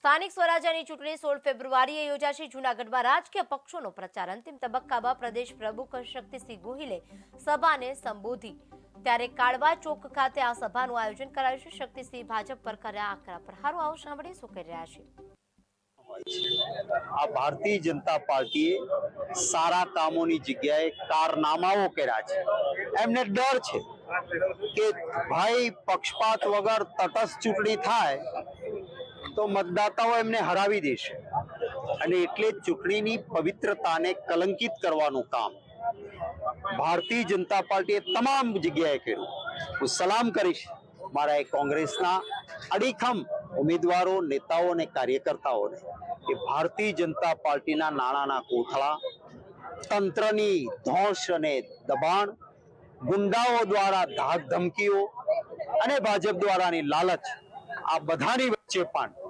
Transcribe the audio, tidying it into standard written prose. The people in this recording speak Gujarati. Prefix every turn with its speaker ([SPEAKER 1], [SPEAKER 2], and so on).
[SPEAKER 1] સ્થાનિક સ્વરાજ્યની ચૂંટણી 16 ફેબ્રુઆરીએ યોજાશે। જૂનાગઢમાં રાજકીય પક્ષોનો પ્રચાર અંતિમ તબક્કામાં પ્રદેશ પ્રમુખ શક્તિસિંહ ગોહિલે સભાને સંબોધી ત્યારે કાળવા ચોક ખાતે આ સભાનું આયોજન કરાયું છે। શક્તિસિંહ ભાજપ પર કર્યા આકરા પ્રહારો, આવો સાંભળીએ શું કરી રહ્યા છે।
[SPEAKER 2] આ ભારતીય જનતા પાર્ટીએ સારા કામોની જગ્યાએ કારનામાઓ કર્યા છે। એમને ડર છે કે ભાઈ પક્ષપાત વગર તટસ્થ ચૂંટણી થાય તો મતદાતાઓ એમને હરાવી દેશે અને એટલે ચૂંટણીની પવિત્રતાને કલંકિત કરવાનું કામ ભારતીય જનતા પાર્ટીએ તમામ જગ્યાએ કર્યું। હું સલામ કરીશ મારા કોંગ્રેસના અડીખમ ઉમેદવારો, નેતાઓ અને કાર્યકર્તાઓને કે ભારતીય જનતા પાર્ટીના નાણાંના કોથળા, તંત્રની ધોષ અને દબાણ, ગુંડાઓ દ્વારા ધાક ધમકીઓ અને ભાજપ દ્વારાની લાલચ, આ બધાની વચ્ચે પણ